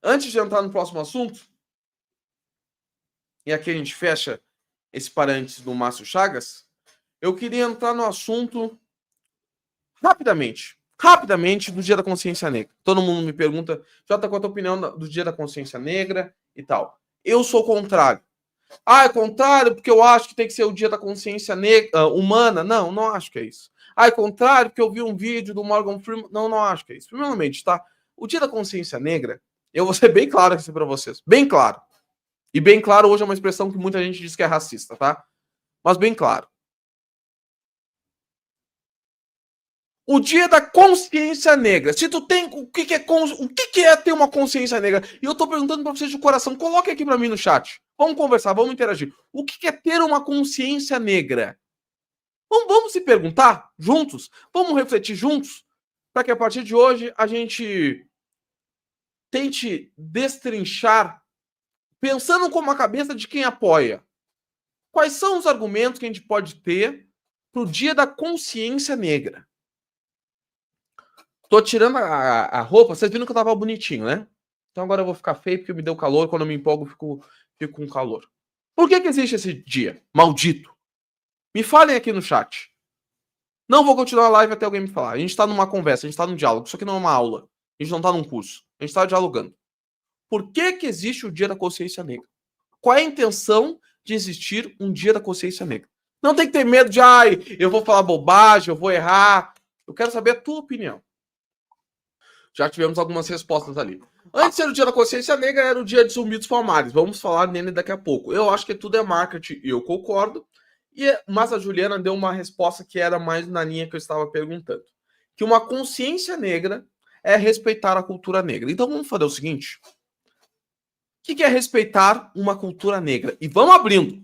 Antes de entrar no próximo assunto, e aqui a gente fecha esse parênteses do Márcio Chagas, eu queria entrar no assunto rapidamente do Dia da Consciência Negra. Todo mundo me pergunta, Jota, qual a tua opinião do Dia da Consciência Negra e tal. Eu sou contrário. É contrário porque eu acho que tem que ser o Dia da Consciência Negra humana. Não acho que é isso. É contrário porque eu vi um vídeo do Morgan Freeman. Não acho que é isso. Primeiramente, tá? O Dia da Consciência Negra, eu vou ser bem claro aqui para vocês. Bem claro. E bem claro hoje é uma expressão que muita gente diz que é racista, tá? Mas bem claro. O Dia da Consciência Negra. Se tu tem. O que é ter uma consciência negra? E eu tô perguntando pra vocês de coração. Coloque aqui pra mim no chat. Vamos conversar, vamos interagir. O que é ter uma consciência negra? Vamos se perguntar juntos? Vamos refletir juntos? Para que a partir de hoje a gente tente destrinchar, pensando como a cabeça de quem apoia. Quais são os argumentos que a gente pode ter pro Dia da Consciência Negra? Tô tirando a roupa, vocês viram que eu tava bonitinho, né? Então agora eu vou ficar feio porque me deu calor. Quando eu me empolgo, fico com calor. Por que existe esse dia? Maldito. Me falem aqui no chat. Não vou continuar a live até alguém me falar. A gente tá numa conversa, a gente tá num diálogo. Isso aqui não é uma aula. A gente não tá num curso. A gente tá dialogando. Por que existe o Dia da Consciência Negra? Qual é a intenção de existir um Dia da Consciência Negra? Não tem que ter medo de, eu vou falar bobagem, eu vou errar. Eu quero saber a tua opinião. Já tivemos algumas respostas ali. Antes era o Dia da Consciência Negra, era o Dia de Zumbi dos Palmares. Vamos falar nele daqui a pouco. Eu acho que tudo é marketing e eu concordo. Mas a Juliana deu uma resposta que era mais na linha que eu estava perguntando. Que uma consciência negra é respeitar a cultura negra. Então vamos fazer o seguinte. O que é respeitar uma cultura negra? E vamos abrindo,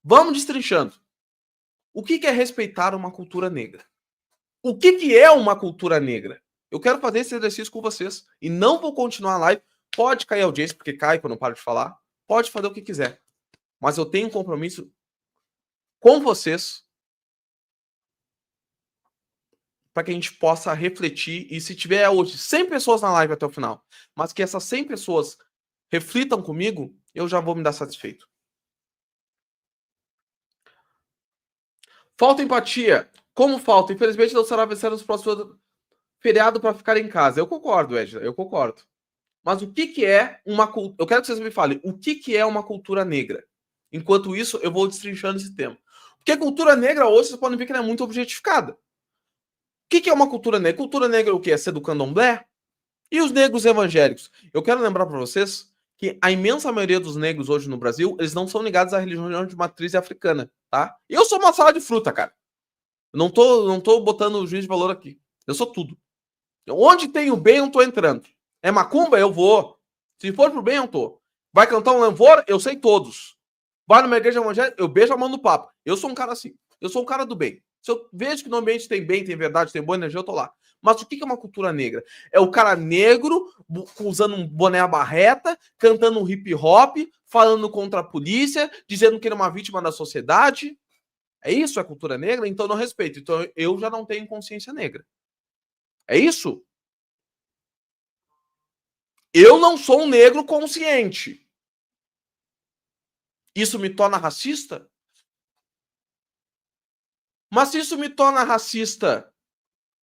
vamos destrinchando. O que é respeitar uma cultura negra? O que é uma cultura negra? Eu quero fazer esse exercício com vocês. E não vou continuar a live. Pode cair a audiência, porque cai quando eu paro de falar. Pode fazer o que quiser. Mas eu tenho um compromisso com vocês para que a gente possa refletir. E se tiver hoje 100 pessoas na live até o final, mas que essas 100 pessoas reflitam comigo, eu já vou me dar satisfeito. Falta empatia. Como falta? Infelizmente não será vencer nos próximos feriado para ficar em casa. Eu concordo, Edna, eu concordo. Mas o que é uma cultura? Eu quero que vocês me falem o que é uma cultura negra. Enquanto isso, eu vou destrinchando esse tema. Porque a cultura negra hoje, vocês podem ver que ela é muito objetificada. O que é uma cultura negra? Cultura negra é o quê? É ser do candomblé? E os negros evangélicos? Eu quero lembrar para vocês que a imensa maioria dos negros hoje no Brasil, eles não são ligados à religião de matriz africana, tá? Eu sou uma salada de fruta, cara. Não tô botando o juiz de valor aqui. Eu sou tudo. Onde tem o bem, eu tô entrando. É macumba? Eu vou. Se for pro bem, eu tô. Vai cantar um louvor? Eu sei todos. Vai numa igreja evangélica? Eu beijo a mão do papo. Eu sou um cara assim. Eu sou um cara do bem. Se eu vejo que no ambiente tem bem, tem verdade, tem boa energia, eu tô lá. Mas o que é uma cultura negra? É o cara negro usando um boné à barreta, cantando um hip hop, falando contra a polícia, dizendo que ele é uma vítima da sociedade. É isso a cultura negra? Então eu não respeito. Então eu já não tenho consciência negra. É isso? Eu não sou um negro consciente. Isso me torna racista? Mas se isso me torna racista,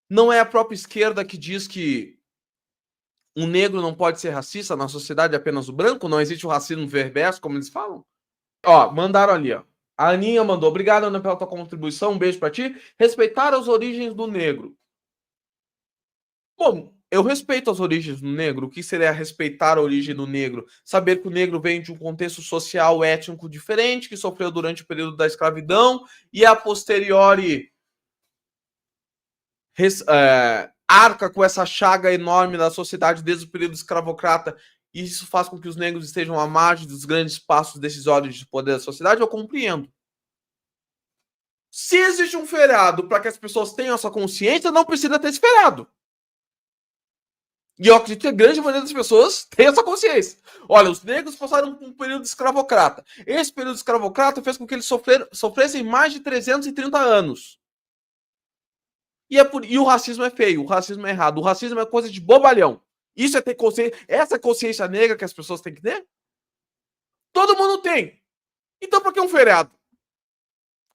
não é a própria esquerda que diz que um negro não pode ser racista, na sociedade é apenas o branco, não existe o racismo perverso, como eles falam? Ó, mandaram ali, ó. A Aninha mandou, obrigado, Ana, pela tua contribuição, um beijo pra ti. Respeitar as origens do negro. Bom, eu respeito as origens do negro. O que seria respeitar a origem do negro? Saber que o negro vem de um contexto social étnico diferente, que sofreu durante o período da escravidão e a posteriori arca com essa chaga enorme da sociedade desde o período escravocrata, e isso faz com que os negros estejam à margem dos grandes passos decisórios de poder da sociedade, eu compreendo. Se existe um feriado para que as pessoas tenham essa consciência, não precisa ter esse feriado. E eu acredito que a grande maioria das pessoas tem essa consciência. Olha, os negros passaram por um período escravocrata. Esse período escravocrata fez com que eles sofressem mais de 330 anos. E o racismo é feio, o racismo é errado, o racismo é coisa de bobalhão. Isso é ter consciência. Essa consciência negra que as pessoas têm que ter? Todo mundo tem. Então por que um feriado?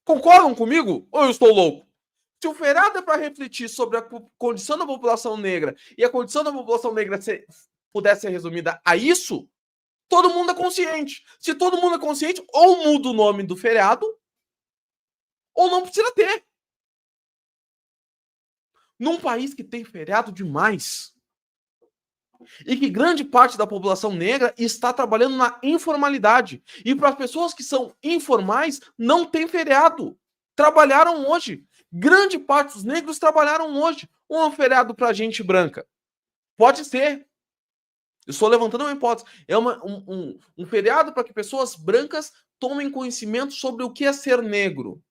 Concordam comigo? Ou eu estou louco? Se o feriado é para refletir sobre a condição da população negra e a condição da população negra pudesse ser resumida a isso, todo mundo é consciente. Se todo mundo é consciente, ou muda o nome do feriado, ou não precisa ter. Num país que tem feriado demais e que grande parte da população negra está trabalhando na informalidade. E para as pessoas que são informais, não tem feriado. Trabalharam hoje. Grande parte dos negros trabalharam hoje. Ou é um feriado para gente branca? Pode ser. Eu estou levantando uma hipótese. É um feriado para que pessoas brancas tomem conhecimento sobre o que é ser negro.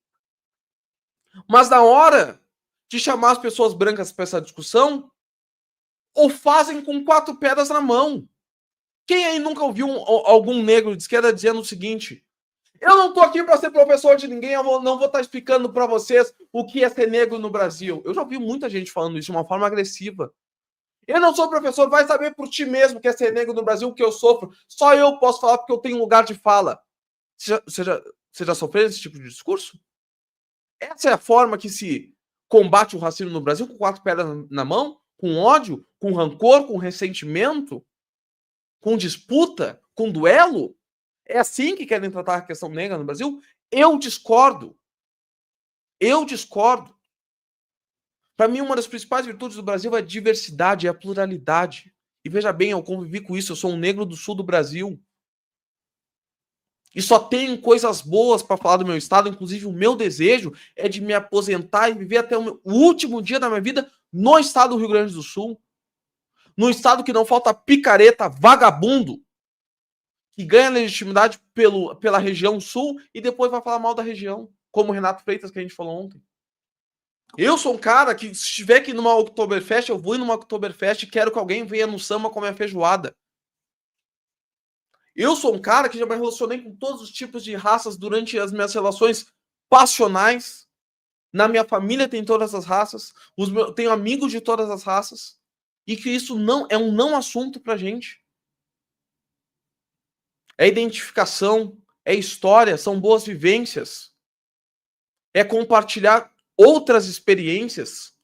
Mas na hora de chamar as pessoas brancas para essa discussão, ou fazem com 4 pedras na mão. Quem aí nunca ouviu algum negro de esquerda dizendo o seguinte: eu não tô aqui para ser professor de ninguém, não vou estar explicando para vocês o que é ser negro no Brasil. Eu já ouvi muita gente falando isso de uma forma agressiva. Eu não sou professor, vai saber por ti mesmo que é ser negro no Brasil, o que eu sofro. Só eu posso falar porque eu tenho lugar de fala. Você já sofreu esse tipo de discurso? Essa é a forma que se combate o racismo no Brasil, com 4 pedras na mão, com ódio, com rancor, com ressentimento, com disputa, com duelo? É assim que querem tratar a questão negra no Brasil? Eu discordo. Eu discordo. Para mim, uma das principais virtudes do Brasil é a diversidade, é a pluralidade. E veja bem, eu convivi com isso, eu sou um negro do sul do Brasil. E só tenho coisas boas para falar do meu estado, inclusive o meu desejo é de me aposentar e viver até o último dia da minha vida no estado do Rio Grande do Sul. No estado que não falta picareta, vagabundo, que ganha legitimidade pela região sul e depois vai falar mal da região, como o Renato Freitas, que a gente falou ontem. Eu sou um cara que, se estiver aqui numa Oktoberfest, eu vou ir numa Oktoberfest e quero que alguém venha no samba comer feijoada. Eu sou um cara que já me relacionei com todos os tipos de raças durante as minhas relações passionais. Na minha família tem todas as raças. Tenho amigos de todas as raças. E que isso não é um não assunto pra gente. É identificação, é história, são boas vivências. É compartilhar outras experiências.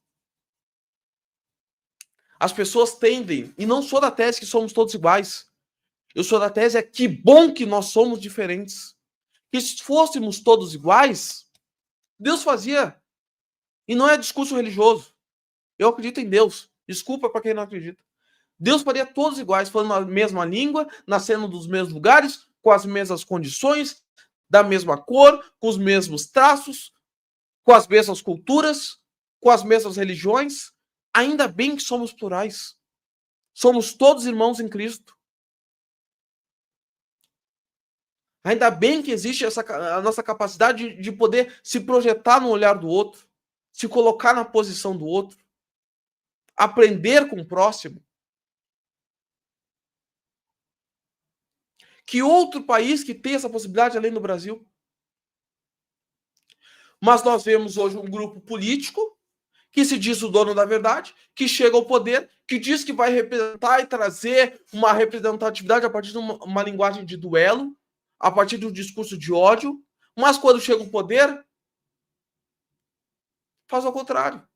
As pessoas tendem, e não sou da tese que somos todos iguais. Eu sou da tese que bom que nós somos diferentes. Que se fôssemos todos iguais, Deus fazia. E não é discurso religioso. Eu acredito em Deus. Desculpa para quem não acredita. Deus faria todos iguais, falando a mesma língua, nascendo dos mesmos lugares, com as mesmas condições, da mesma cor, com os mesmos traços, com as mesmas culturas, com as mesmas religiões. Ainda bem que somos plurais. Somos todos irmãos em Cristo. Ainda bem que existe a nossa capacidade de poder se projetar no olhar do outro, se colocar na posição do outro, aprender com o próximo. Que outro país que tem essa possibilidade além do Brasil? Mas nós vemos hoje um grupo político que se diz o dono da verdade, que chega ao poder, que diz que vai representar e trazer uma representatividade a partir de uma linguagem de duelo, a partir do discurso de ódio, mas quando chega ao poder, faz ao contrário.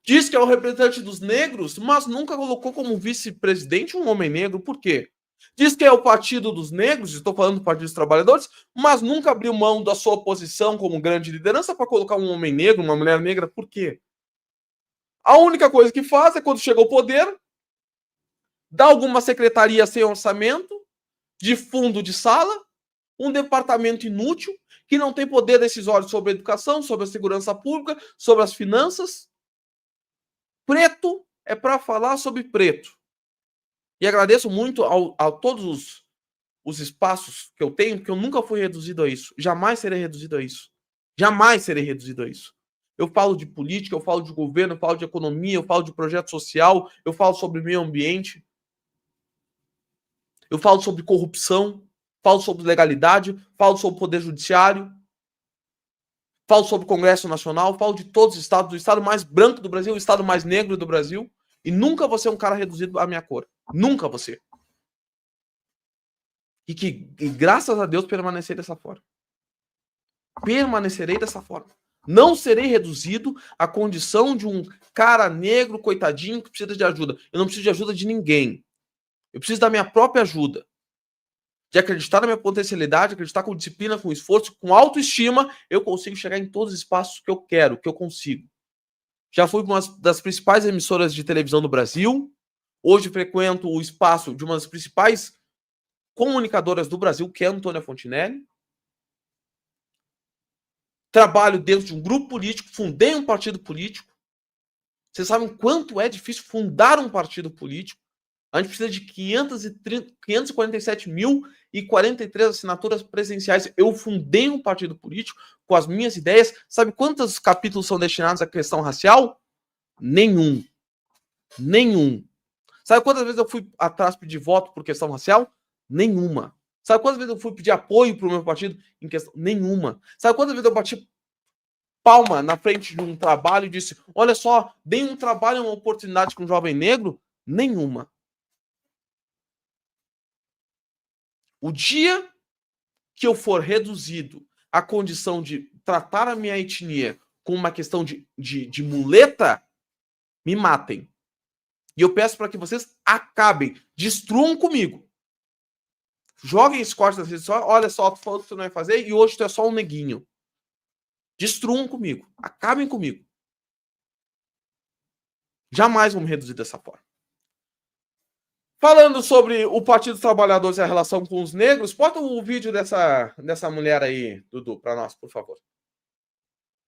Diz que é o representante dos negros, mas nunca colocou como vice-presidente um homem negro. Por quê? Diz que é o partido dos negros, estou falando do Partido dos Trabalhadores, mas nunca abriu mão da sua posição como grande liderança para colocar um homem negro, uma mulher negra. Por quê? A única coisa que faz é, quando chega ao poder, dá alguma secretaria sem orçamento, de fundo de sala, um departamento inútil, que não tem poder decisório sobre a educação, sobre a segurança pública, sobre as finanças. Preto é para falar sobre preto. E agradeço muito a todos os espaços que eu tenho, porque eu nunca fui reduzido a isso. Jamais serei reduzido a isso. Jamais serei reduzido a isso. Eu falo de política, eu falo de governo, eu falo de economia, eu falo de projeto social, eu falo sobre meio ambiente, eu falo sobre corrupção, falo sobre legalidade, falo sobre poder judiciário, falo sobre o Congresso Nacional, falo de todos os estados, do estado mais branco do Brasil, o estado mais negro do Brasil. E nunca vou ser um cara reduzido à minha cor. Nunca vou ser. E graças a Deus, permanecerei dessa forma. Permanecerei dessa forma. Não serei reduzido à condição de um cara negro, coitadinho, que precisa de ajuda. Eu não preciso de ajuda de ninguém. Eu preciso da minha própria ajuda. De acreditar na minha potencialidade, acreditar com disciplina, com esforço, com autoestima, eu consigo chegar em todos os espaços que eu quero, que eu consigo. Já fui para uma das principais emissoras de televisão do Brasil. Hoje frequento o espaço de uma das principais comunicadoras do Brasil, que é a Antônia Fontinelli. Trabalho dentro de um grupo político, fundei um partido político. Vocês sabem quanto é difícil fundar um partido político? A gente precisa de 547.043 assinaturas presenciais. Eu fundei um partido político com as minhas ideias. Sabe quantos capítulos são destinados à questão racial? Nenhum. Nenhum. Sabe quantas vezes eu fui atrás pedir voto por questão racial? Nenhuma. Sabe quantas vezes eu fui pedir apoio para o meu partido em questão? Nenhuma. Sabe quantas vezes eu bati palma na frente de um trabalho e disse: olha só, dei um trabalho, uma oportunidade com um jovem negro? Nenhuma. O dia que eu for reduzido à condição de tratar a minha etnia com uma questão de muleta, me matem. E eu peço para que vocês acabem, destruam comigo. Joguem esse corte nas redes sociais. Olha só, tu falou que tu não vai fazer e hoje tu é só um neguinho. Destruam comigo. Acabem comigo. Jamais vou me reduzir dessa forma. Falando sobre o Partido dos Trabalhadores e a relação com os negros, bota o vídeo dessa mulher aí, Dudu, para nós, por favor.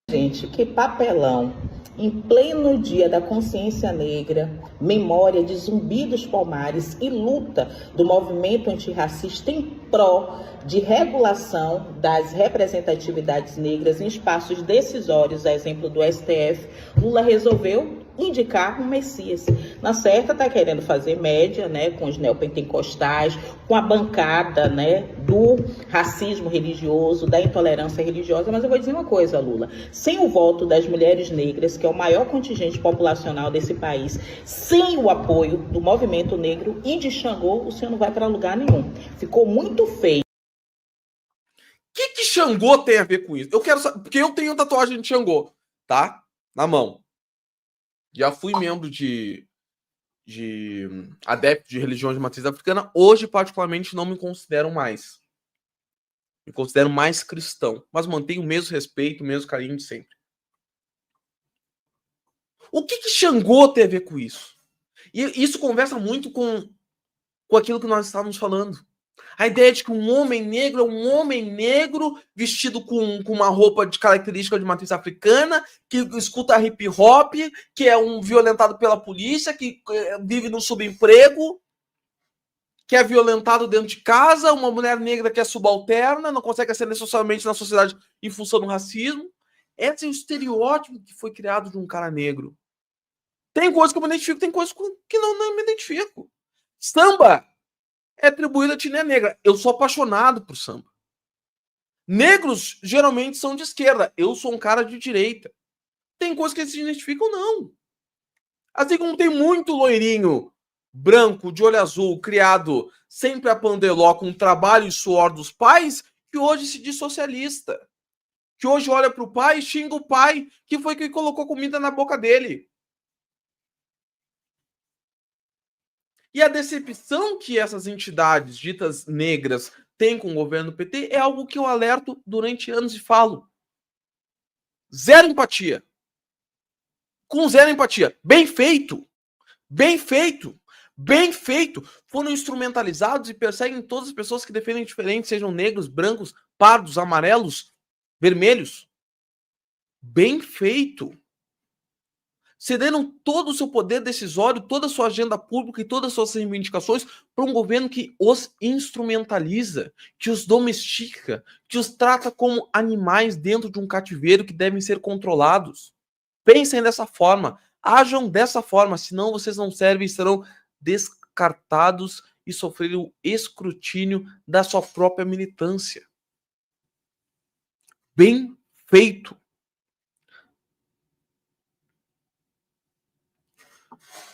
Gente, que papelão. Em pleno dia da consciência negra, memória de Zumbi dos Palmares e luta do movimento antirracista em pró de regulação das representatividades negras em espaços decisórios, a exemplo do STF, Lula resolveu indicar um Messias. Na certa, está querendo fazer média, né, com os neopentecostais, com a bancada, né, do racismo religioso, da intolerância religiosa. Mas eu vou dizer uma coisa, Lula, sem o voto das mulheres negras, que é o maior contingente populacional desse país, sem o apoio do movimento negro e de Xangô, o senhor não vai para lugar nenhum. Ficou muito feio. O que Xangô tem a ver com isso? Eu quero saber, porque eu tenho tatuagem de Xangô, tá? Na mão. Já fui membro de adepto de religiões de matriz africana. Hoje, particularmente, não me considero mais. Me considero mais cristão. Mas mantenho o mesmo respeito, o mesmo carinho de sempre. O que Xangô tem a ver com isso? E isso conversa muito com aquilo que nós estávamos falando. A ideia de que um homem negro é um homem negro vestido com uma roupa de característica de matriz africana, que escuta hip hop, que é um violentado pela polícia, que vive no subemprego, que é violentado dentro de casa, uma mulher negra que é subalterna, não consegue ascender socialmente na sociedade em função do racismo. Esse é o estereótipo que foi criado de um cara negro. Tem coisas que eu me identifico, tem coisas que não me identifico. Samba é atribuído à etnia negra. Eu sou apaixonado por samba. Negros geralmente são de esquerda. Eu sou um cara de direita. Tem coisas que eles se identificam, não. Assim como tem muito loirinho branco, de olho azul, criado sempre a pandeló com trabalho e suor dos pais, que hoje se diz socialista. Que hoje olha para o pai e xinga o pai, que foi que colocou comida na boca dele. E a decepção que essas entidades ditas negras têm com o governo PT é algo que eu alerto durante anos e falo. Zero empatia. Com zero empatia. Bem feito. Bem feito. Bem feito. Foram instrumentalizados e perseguem todas as pessoas que defendem diferentes, sejam negros, brancos, pardos, amarelos, vermelhos. Bem feito. Cederam todo o seu poder decisório, toda a sua agenda pública e todas as suas reivindicações para um governo que os instrumentaliza, que os domestica, que os trata como animais dentro de um cativeiro que devem ser controlados. Pensem dessa forma, ajam dessa forma, senão vocês não servem e serão descartados e sofrerem o escrutínio da sua própria militância. Bem feito.